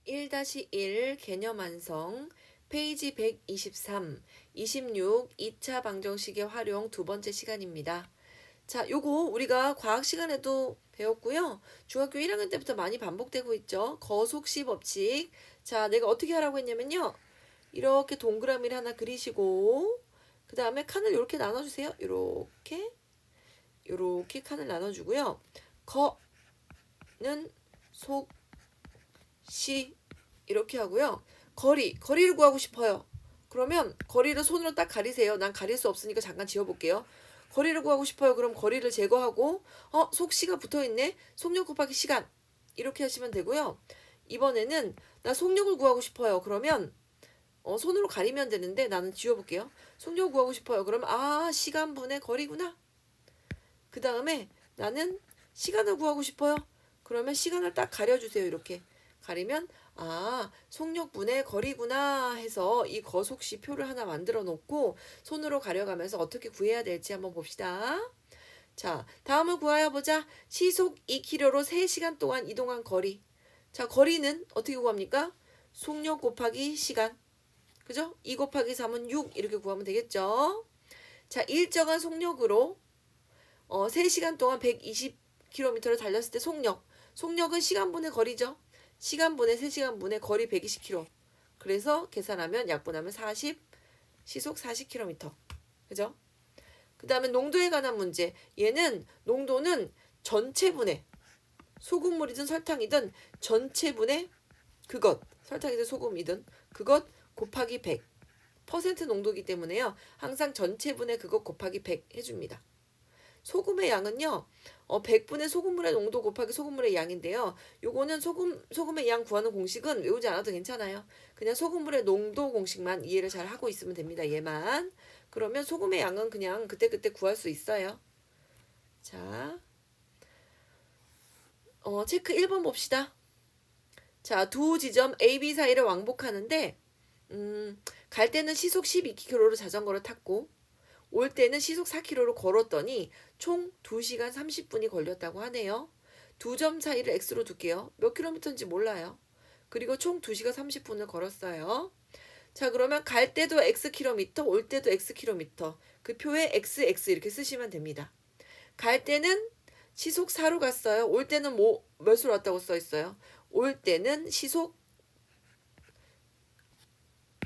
1-1 개념 완성 페이지 123, 26 2차 방정식의 활용 두 번째 시간입니다. 자, 요거 우리가 과학 시간에도 배웠고요. 중학교 1학년 때부터 많이 반복되고 있죠. 거속시 법칙. 자, 내가 어떻게 하라고 했냐면요. 이렇게 동그라미를 하나 그리시고 그 다음에 칸을 이렇게 나눠주세요. 요렇게 칸을 나눠주고요. 거는 속, 시 이렇게 하고요. 거리를 구하고 싶어요. 그러면 거리를 손으로 딱 가리세요. 난 가릴 수 없으니까 잠깐 지워볼게요. 거리를 구하고 싶어요. 그럼 거리를 제거하고 속시가 붙어있네. 속력 곱하기 시간 이렇게 하시면 되고요. 이번에는 나 속력을 구하고 싶어요. 그러면 손으로 가리면 되는데 나는 지워볼게요. 속력 구하고 싶어요. 그러면 시간분의 거리구나. 그 다음에 나는 시간을 구하고 싶어요. 그러면 시간을 딱 가려주세요. 이렇게 가리면 속력분의 거리구나 해서 이 거속시 표를 하나 만들어 놓고 손으로 가려가면서 어떻게 구해야 될지 한번 봅시다. 자, 다음을 구하여 보자. 시속 2km로 3시간 동안 이동한 거리. 자, 거리는 어떻게 구합니까? 속력 곱하기 시간. 그죠? 2 곱하기 3은 6 이렇게 구하면 되겠죠? 자, 일정한 속력으로 3시간 동안 120km를 달렸을 때 속력은 시간분의 거리죠. 시간분의 3시간분의 거리 120km. 그래서 계산하면 약분하면 40, 시속 40km. 그죠? 그 다음에 농도에 관한 문제. 얘는 농도는 전체분의 소금물이든 설탕이든 전체분의 그것, 설탕이든 소금이든 그것 곱하기 100. 퍼센트 농도이기 때문에요. 항상 전체분의 그것 곱하기 100 해줍니다. 소금의 양은요. 100분의 소금물의 농도 곱하기 소금물의 양인데요. 요거는 소금의 양 구하는 공식은 외우지 않아도 괜찮아요. 그냥 소금물의 농도 공식만 이해를 잘 하고 있으면 됩니다. 얘만. 그러면 소금의 양은 그냥 그때그때 구할 수 있어요. 자, 체크 1번 봅시다. 자, 두 지점 A, B 사이를 왕복하는데 갈 때는 시속 12km로 자전거를 탔고 올 때는 시속 4km로 걸었더니 총 2시간 30분이 걸렸다고 하네요. 두 점 사이를 X로 둘게요. 몇 킬로미터인지 몰라요. 그리고 총 2시간 30분을 걸었어요. 자, 그러면 갈 때도 X킬로미터, 올 때도 X킬로미터. 그 표에 XX 이렇게 쓰시면 됩니다. 갈 때는 시속 4로 갔어요. 올 때는 몇으로 왔다고 써 있어요. 올 때는 시속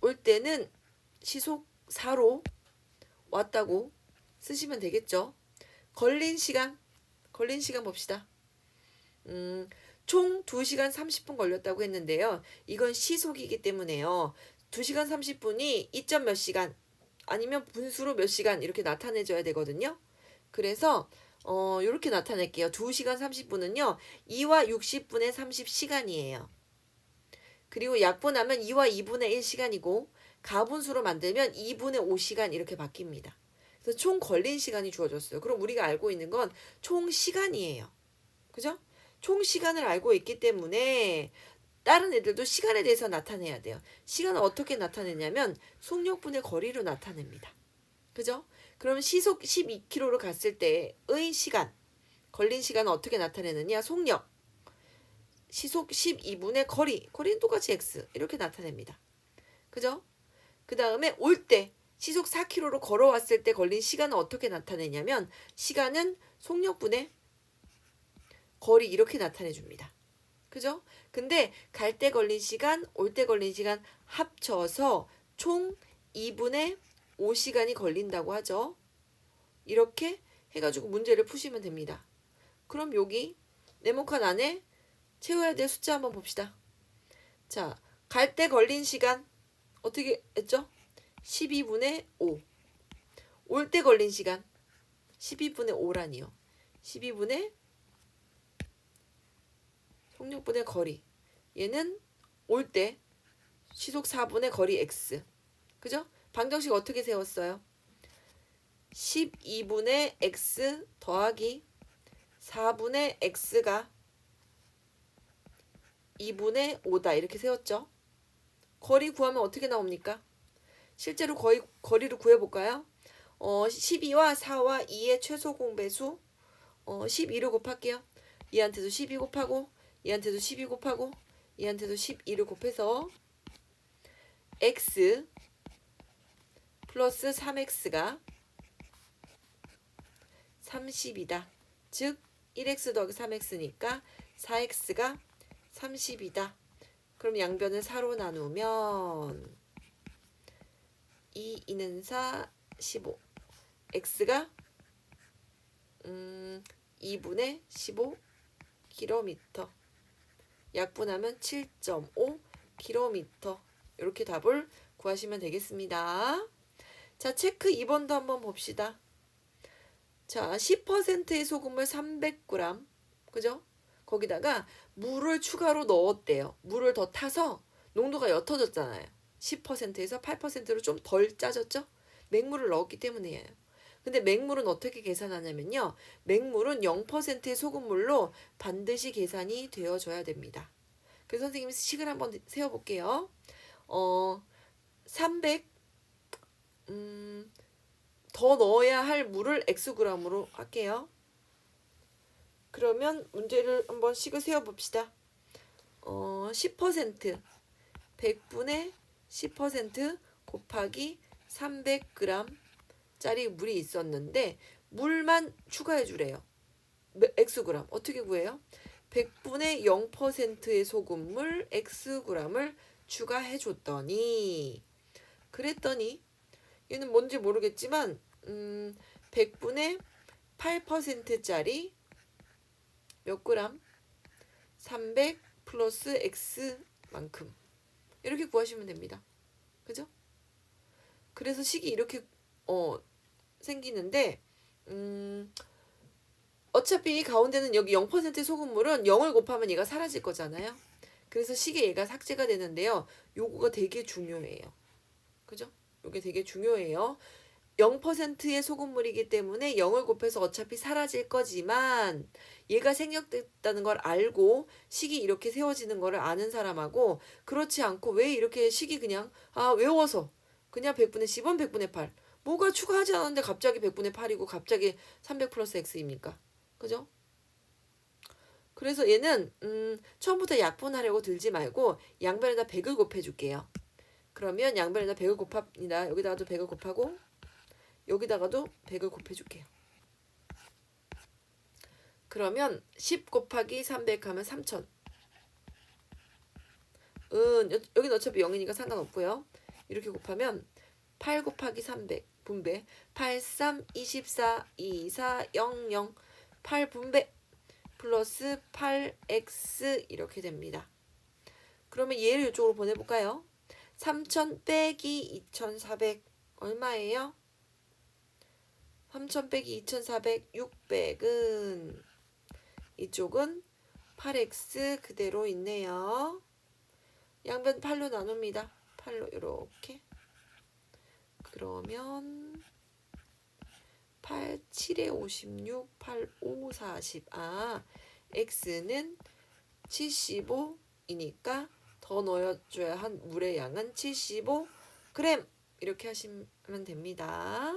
4로 왔다고 쓰시면 되겠죠. 걸린 시간 봅시다. 총 2시간 30분 걸렸다고 했는데요. 이건 시속이기 때문에요. 2시간 30분이 2점 몇 시간 아니면 분수로 몇 시간 이렇게 나타내줘야 되거든요. 그래서 이렇게 나타낼게요. 2시간 30분은요. 2와 60분의 30시간이에요. 그리고 약분하면 2와 2분의 1시간이고 가분수로 만들면 2분의 5시간 이렇게 바뀝니다. 그래서 총 걸린 시간이 주어졌어요. 그럼 우리가 알고 있는 건 총 시간이에요. 그죠? 총 시간을 알고 있기 때문에 다른 애들도 시간에 대해서 나타내야 돼요. 시간을 어떻게 나타내냐면 속력분의 거리로 나타냅니다. 그죠? 그럼 시속 12km로 갔을 때의 시간, 걸린 시간은 어떻게 나타내느냐? 속력, 시속 12분의 거리는 똑같이 x 이렇게 나타냅니다. 그죠? 그 다음에 올 때 시속 4km로 걸어왔을 때 걸린 시간은 어떻게 나타내냐면 시간은 속력분의 거리 이렇게 나타내줍니다. 그죠? 근데 갈 때 걸린 시간, 올 때 걸린 시간 합쳐서 총 2분의 5시간이 걸린다고 하죠. 이렇게 해가지고 문제를 푸시면 됩니다. 그럼 여기 네모칸 안에 채워야 될 숫자 한번 봅시다. 자, 갈 때 걸린 시간 어떻게 했죠? 12분의 5. 올 때 걸린 시간 12분의 5라니요. 12분의 속력분의 거리. 얘는 올 때 시속 4분의 거리 x. 그죠? 방정식 어떻게 세웠어요? 12분의 x 더하기 4분의 x가 2분의 5다 이렇게 세웠죠. 거리 구하면 어떻게 나옵니까? 실제로 거리를 구해볼까요? 12와 4와 2의 최소 공배수 12를 곱할게요. 얘한테도 12 곱하고 얘한테도 12 곱하고 얘한테도 12를 곱해서 x 플러스 3x가 30이다. 즉 1x 더하기 3x니까 4x가 30이다. 그럼 양변을 4로 나누면 2, 2는 4, 15. x가 2분의 15km. 약분하면 7.5km. 이렇게 답을 구하시면 되겠습니다. 자, 체크 2번도 한번 봅시다. 자, 10%의 소금을 300g. 그죠? 거기다가 물을 추가로 넣었대요. 물을 더 타서 농도가 옅어졌잖아요. 10%에서 8%로 좀 덜 짜졌죠? 맹물을 넣었기 때문이에요. 근데 맹물은 어떻게 계산하냐면요. 맹물은 0%의 소금물로 반드시 계산이 되어줘야 됩니다. 그래서 선생님이 식을 한번 세워볼게요. 300 더 넣어야 할 물을 xg으로 할게요. 그러면 문제를 한번 식을 세워봅시다. 10% 100분의 10% 곱하기 300g 짜리 물이 있었는데 물만 추가해 주래요. xg. 어떻게 구해요? 100분의 0%의 소금물 xg을 추가해 줬더니 그랬더니 얘는 뭔지 모르겠지만 100분의 8%짜리 몇 그램? 300 플러스 x만큼 이렇게 구하시면 됩니다. 그죠? 그래서 식이 이렇게 생기는데 어차피 가운데는 여기 0%의 소금물은 0을 곱하면 얘가 사라질 거잖아요. 그래서 식에 얘가 삭제가 되는데요. 요거가 되게 중요해요. 그죠? 요게 되게 중요해요. 0%의 소금물이기 때문에 0을 곱해서 어차피 사라질 거지만 얘가 생략됐다는 걸 알고 식이 이렇게 세워지는 거를 아는 사람하고 그렇지 않고 왜 이렇게 식이 그냥 외워서 그냥 100분의 10은 100분의 8 뭐가 추가하지 않았는데 갑자기 100분의 8이고 갑자기 300 플러스 x입니까? 그죠? 그래서 얘는 처음부터 약분하려고 들지 말고 양변에다 100을 곱해줄게요. 그러면 양변에다 100을 곱합니다. 여기다가도 100을 곱하고 여기다가도 100을 곱해줄게요. 그러면 10 곱하기 300 하면 3000. 여기는 어차피 0이니까 상관없고요. 이렇게 곱하면 8 곱하기 300 분배 8, 3, 24, 2, 4, 0, 0 8 분배 플러스 8x 이렇게 됩니다. 그러면 얘를 이쪽으로 보내볼까요? 3000 빼기 2400 얼마예요? 3000 빼기 2400 600은 이쪽은 8x 그대로 있네요. 양변 8로 나눕니다. 8로 이렇게 그러면 8, 7에 56, 8, 5, 40 x는 75이니까 더 넣어줘야 한 물의 양은 75g 이렇게 하시면 됩니다.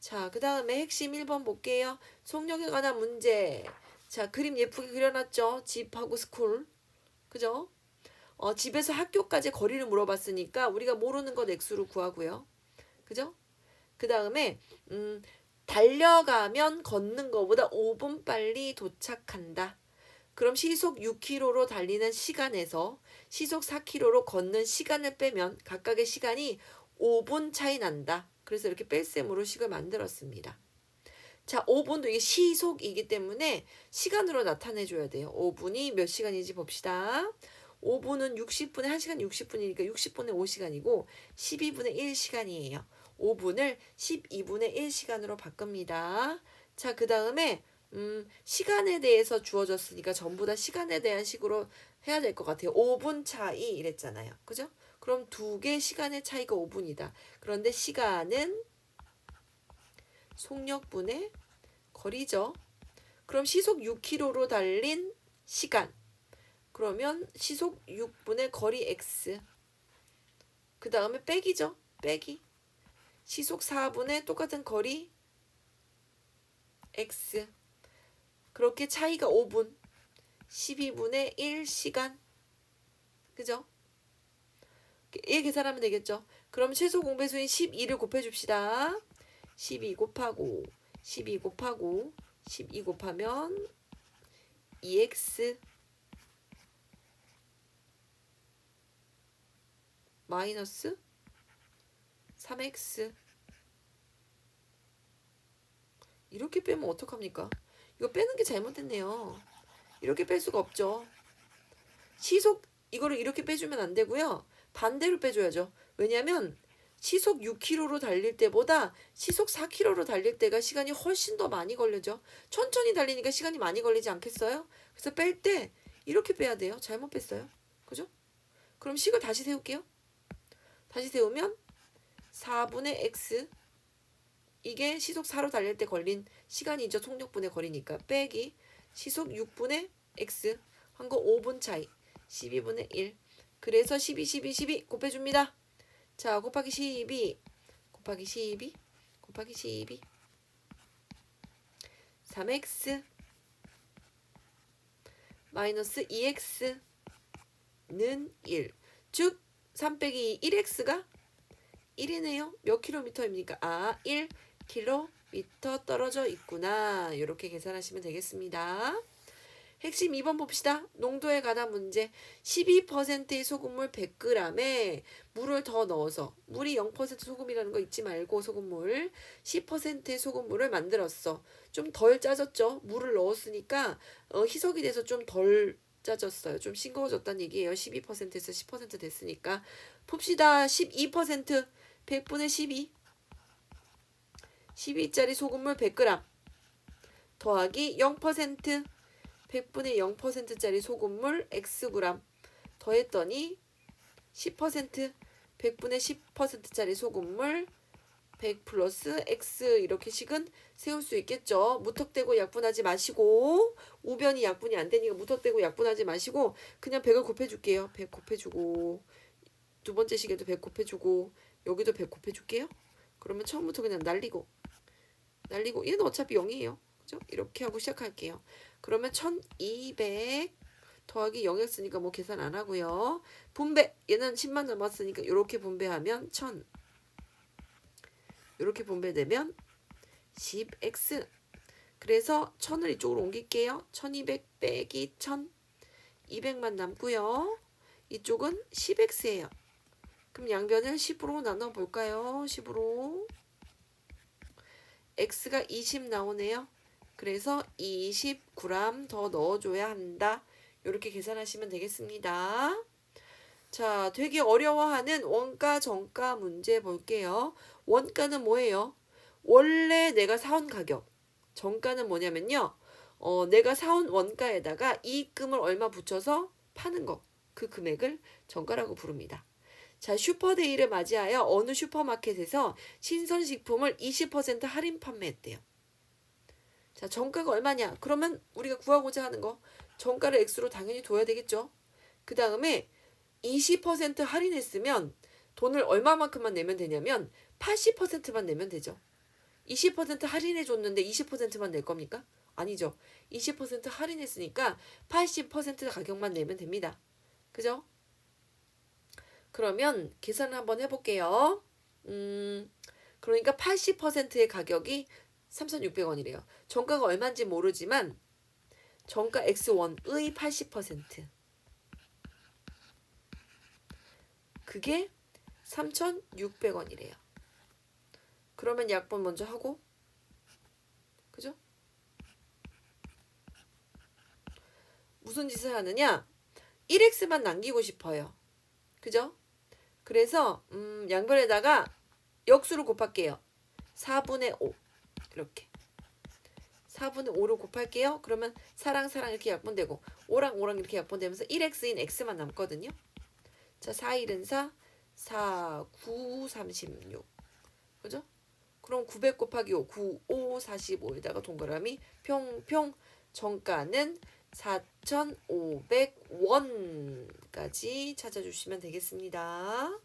자, 그 다음에 핵심 1번 볼게요. 속력에 관한 문제. 자, 그림 예쁘게 그려놨죠? 집하고 스쿨. 그죠? 집에서 학교까지 거리를 물어봤으니까 우리가 모르는 것 x로 구하고요. 그죠? 그 다음에 달려가면 걷는 것보다 5분 빨리 도착한다. 그럼 시속 6km로 달리는 시간에서 시속 4km로 걷는 시간을 빼면 각각의 시간이 5분 차이 난다. 그래서 이렇게 뺄셈으로 식을 만들었습니다. 자, 5분도 이게 시속이기 때문에 시간으로 나타내줘야 돼요. 5분이 몇 시간인지 봅시다. 5분은 60분에 1시간 60분이니까 60분에 5시간이고 12분의 1시간이에요. 5분을 12분의 1시간으로 바꿉니다. 자, 그 다음에 시간에 대해서 주어졌으니까 전부 다 시간에 대한 식으로 해야 될 것 같아요. 5분 차이 이랬잖아요. 그죠? 그럼 두 개 시간의 차이가 5분이다. 그런데 시간은 속력분의 거리죠. 그럼 시속 6km로 달린 시간. 그러면 시속 6분의 거리 x. 그 다음에 빼기죠. 빼기. 시속 4분의 똑같은 거리 x. 그렇게 차이가 5분. 12분의 1 시간. 그죠? 얘 계산하면 되겠죠? 그럼 최소 공배수인 12를 곱해줍시다. 12 곱하고 12 곱하고 12 곱하면 2x 마이너스 3x. 이렇게 빼면 어떡합니까? 이거 빼는 게 잘못됐네요. 이렇게 뺄 수가 없죠. 시속 이거를 이렇게 빼주면 안 되고요. 반대로 빼줘야죠. 왜냐면 시속 6km로 달릴 때보다 시속 4km로 달릴 때가 시간이 훨씬 더 많이 걸리죠. 천천히 달리니까 시간이 많이 걸리지 않겠어요? 그래서 뺄 때 이렇게 빼야 돼요. 잘못 뺐어요. 그죠? 그럼 식을 다시 세울게요. 다시 세우면 4분의 x, 이게 시속 4로 달릴 때 걸린 시간이죠. 속력분의 거리니까 빼기 시속 6분의 x 한 거 5분 차이 12분의 1. 그래서 12 곱해줍니다. 자, 곱하기 12 곱하기 12 곱하기 12 3x 마이너스 2x는 1. 즉 3 빼기 1x가 1이네요. 몇 킬로미터입니까? 1km 떨어져 있구나. 이렇게 계산하시면 되겠습니다. 핵심 2번 봅시다. 농도에 관한 문제. 12%의 소금물 100g에 물을 더 넣어서, 물이 0% 소금이라는 거 잊지 말고, 소금물 10%의 소금물을 만들었어. 좀 덜 짜졌죠? 물을 넣었으니까 희석이 돼서 좀 덜 짜졌어요. 좀 싱거워졌다는 얘기예요. 12%에서 10% 됐으니까. 봅시다. 12% 100분의 12 12짜리 소금물 100g 더하기 0% 100분의 0%짜리 소금물 xg 더했더니 10% 100분의 10%짜리 소금물 100 플러스 x. 이렇게 식은 세울 수 있겠죠. 무턱대고 약분하지 마시고, 우변이 약분이 안 되니까 무턱대고 약분하지 마시고 그냥 100을 곱해줄게요. 100 곱해주고, 두 번째 식에도 100 곱해주고, 여기도 100 곱해줄게요. 그러면 처음부터 그냥 날리고 얘는 어차피 0이에요. 그죠? 이렇게 하고 시작할게요. 그러면 1200 더하기 0x니까 뭐 계산 안 하고요. 분배, 얘는 10만 남았으니까 이렇게 분배하면 1000. 이렇게 분배되면 10x. 그래서 1000을 이쪽으로 옮길게요. 1200 빼기 1000, 200만 남고요. 이쪽은 10x예요. 그럼 양변을 10으로 나눠볼까요? 10으로. x가 20 나오네요. 그래서 20g 더 넣어줘야 한다. 이렇게 계산하시면 되겠습니다. 자, 되게 어려워하는 원가 정가 문제 볼게요. 원가는 뭐예요? 원래 내가 사온 가격. 정가는 뭐냐면요. 내가 사온 원가에다가 이익금을 얼마 붙여서 파는 거. 그 금액을 정가라고 부릅니다. 자, 슈퍼데이를 맞이하여 어느 슈퍼마켓에서 신선식품을 20% 할인 판매했대요. 자, 정가가 얼마냐? 그러면 우리가 구하고자 하는 거 정가를 x로 당연히 둬야 되겠죠. 그 다음에 20% 할인했으면 돈을 얼마만큼만 내면 되냐면 80%만 내면 되죠. 20% 할인해 줬는데 20%만 낼 겁니까? 아니죠. 20% 할인했으니까 80% 가격만 내면 됩니다. 그죠? 그러면 계산을 한번 해볼게요. 그러니까 80%의 가격이 3,600원이래요. 정가가 얼마인지 모르지만 정가 X1의 80%. 그게 3,600원이래요. 그러면 약분 먼저 하고, 그죠? 무슨 짓을 하느냐? 1x만 남기고 싶어요. 그죠? 그래서 양변에다가 역수를 곱할게요. 4분의 5 이렇게 4분의 5를 곱할게요. 그러면 4랑 4랑 이렇게 약분되고 5랑 5랑 이렇게 약분되면서 1x인 x만 남거든요. 자, 4, 1은 4, 4, 9, 36. 그죠? 그럼 900 곱하기 5, 9, 5, 45에다가 동그라미 평평. 정가는 4,500원까지 찾아주시면 되겠습니다.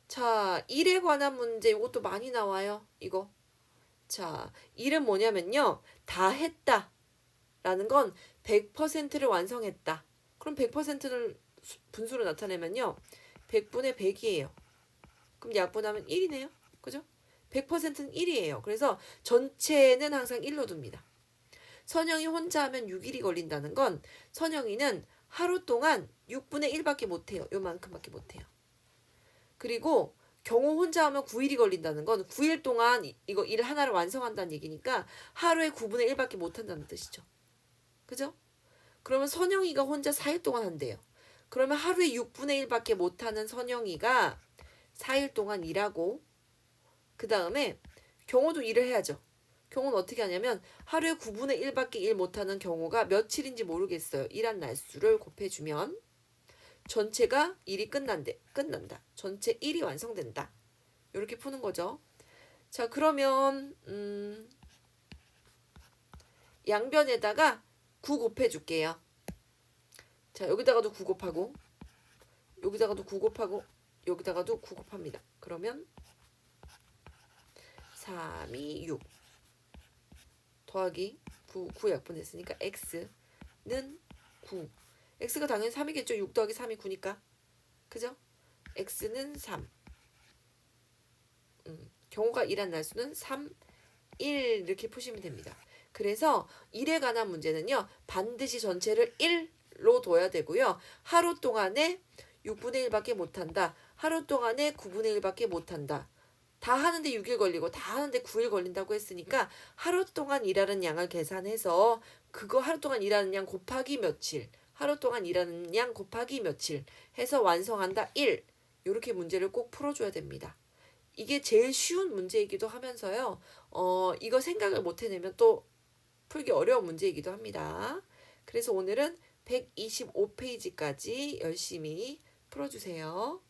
자, 일에 관한 문제 이것도 많이 나와요. 이거. 자, 일은 뭐냐면요. 다 했다 라는 건 100%를 완성했다. 그럼 100%를 분수로 나타내면요. 100분의 100이에요. 그럼 약분하면 1이네요. 그죠? 100%는 1이에요. 그래서 전체는 항상 1로 둡니다. 선영이 혼자 하면 6일이 걸린다는 건 선영이는 하루 동안 6분의 1밖에 못해요. 요만큼밖에 못해요. 그리고 경호 혼자 하면 9일이 걸린다는 건 9일 동안 이거 일 하나를 완성한다는 얘기니까 하루에 9분의 1밖에 못한다는 뜻이죠. 그죠? 그러면 선영이가 혼자 4일 동안 한대요. 그러면 하루에 6분의 1밖에 못하는 선영이가 4일 동안 일하고 그 다음에 경호도 일을 해야죠. 경호는 어떻게 하냐면 하루에 9분의 1밖에 일 못하는 경호가 며칠인지 모르겠어요. 일한 날수를 곱해주면 전체가 일이 끝난다. 전체 일이 완성된다. 이렇게 푸는 거죠. 자, 그러면 양변에다가 9 곱해줄게요. 자, 여기다가도 9 곱하고 여기다가도 9 곱하고 여기다가도 9 곱합니다. 그러면 3, 2, 6 더하기 9 약분했으니까 x는 9. x가 당연히 3이겠죠. 6 더하기 3이 9니까. 그죠? x는 3. 경호가 일한 날수는 3, 1 이렇게 푸시면 됩니다. 그래서 일에 관한 문제는요. 반드시 전체를 1로 둬야 되고요. 하루 동안에 6분의 1밖에 못한다. 하루 동안에 9분의 1밖에 못한다. 다 하는데 6일 걸리고 다 하는데 9일 걸린다고 했으니까 하루 동안 일하는 양을 계산해서 그거 하루 동안 일하는 양 곱하기 며칠, 하루 동안 일하는 양 곱하기 며칠 해서 완성한다 1. 이렇게 문제를 꼭 풀어줘야 됩니다. 이게 제일 쉬운 문제이기도 하면서요. 이거 생각을 못 해내면 또 풀기 어려운 문제이기도 합니다. 그래서 오늘은 125페이지까지 열심히 풀어주세요.